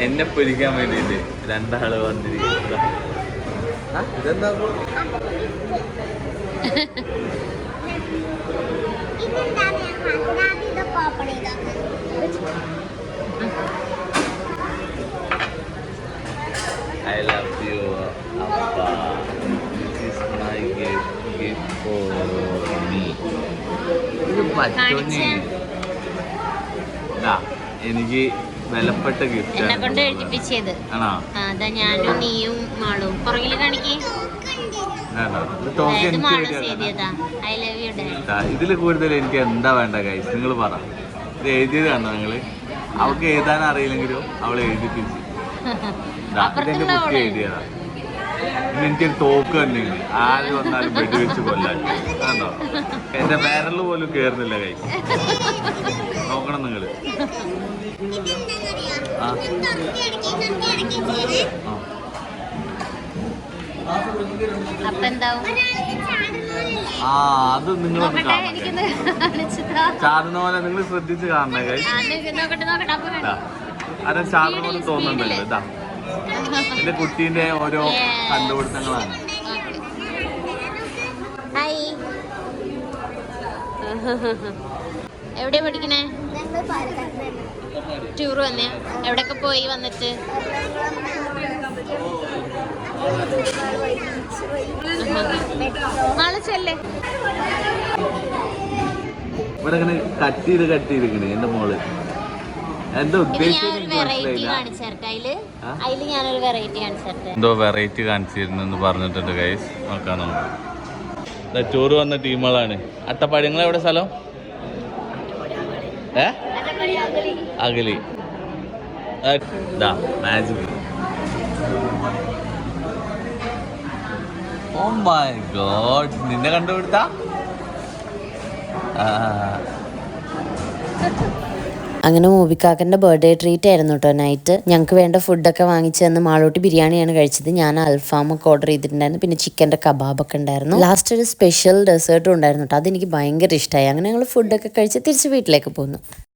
എന്നെ പൊരിക്കാൻ വേണ്ടിട്ട് രണ്ടാള് വന്നിരിക്കുന്നത്. ഇതെന്താ I love you, Appa. This is my gift for me. ഇത് പറ്റോനി. എനിക്ക് വിലപ്പെട്ട ഗിഫ്റ്റ് എന്നെ കൊണ്ട് എഴുതിപ്പിച്ചത് ആണോ? അതാ ഞാനും നീയും മാളും പുറകില് കാണിക്കേ. ഇതില് കൂടുതൽ എനിക്ക് എന്താ വേണ്ട ഗൈസ് നിങ്ങൾ പറ. ഇത് എഴുതിയത് കണ്ടോ നിങ്ങള്? അവൾക്ക് എഴുതാൻ അറിയില്ലെങ്കിലും അവളെ എഴുതിപ്പിച്ചു. എന്റെ കുട്ടി എഴുതിയതാ. ഇനി എനിക്കൊരു തോക്ക് തന്നെയാണ്. ആര് വന്നാലും വെടിവെച്ച് കൊല്ലാൻ. കണ്ടോ? എന്റെ വിരല് പോലും കേറുന്നില്ല ഗൈസ്. നോക്കണം നിങ്ങള്. അത് നിങ്ങൾ ചാടുന്ന പോലെ നിങ്ങൾ ശ്രദ്ധിച്ച് കാണണേ ഗൈസ്. അതെ ചാടുന്ന പോലെ തോന്നുന്നുണ്ടല്ലോ. ഇതാ എന്റെ കുട്ടീന്റെ ഓരോ കണ്ടുപിടുത്തങ്ങളാണ്. എവിടെയാ പഠിക്കണേ? ടൂർ വന്നേ? എവിടെയൊക്കെ പോയി വന്നിട്ട്? ഇവിടെ ഇങ്ങനെ കട്ട് ചെയ്തിരിക്കണേ എന്റെ മോള്. എന്താ ഉദ്ദേശിച്ചത്? എന്തോ വെറൈറ്റി കാണിച്ചിരുന്നു പറഞ്ഞിട്ടുണ്ട് ഗൈസ്. നോക്കാം നമുക്ക്. ടൂർ വന്ന ടീമുകളാണ്. അട്ടപ്പാടി. നിങ്ങൾ എവിടെ സ്ഥലം? അകലി. മാജിക്. ഓ മൈ ഗോഡ്, നിന്നെ കണ്ടുപിടുത്താ? അങ്ങനെ മൂവിക്കാക്കൻ്റെ ബർത്ത്ഡേ ട്രീറ്റ് ആയിരുന്നു കേട്ടോ നൈറ്റ്. ഞങ്ങൾക്ക് വേണ്ട ഫുഡൊക്കെ വാങ്ങിച്ചു തന്ന് മാളൂട്ടി ബിരിയാണിയാണ് കഴിച്ചത്. ഞാൻ അൽഫാമൊക്കെ ഓർഡർ ചെയ്തിട്ടുണ്ടായിരുന്നു. പിന്നെ ചിക്കൻ്റെ കബാബൊക്കെ ഉണ്ടായിരുന്നു. ലാസ്റ്റ് ഒരു സ്പെഷ്യൽ ഡെസേർട്ടും ഉണ്ടായിരുന്നു കേട്ടോ. അതെനിക്ക് ഭയങ്കര ഇഷ്ടമായി. അങ്ങനെ ഞങ്ങൾ ഫുഡൊക്കെ കഴിച്ച് തിരിച്ച് വീട്ടിലേക്ക് പോന്നു.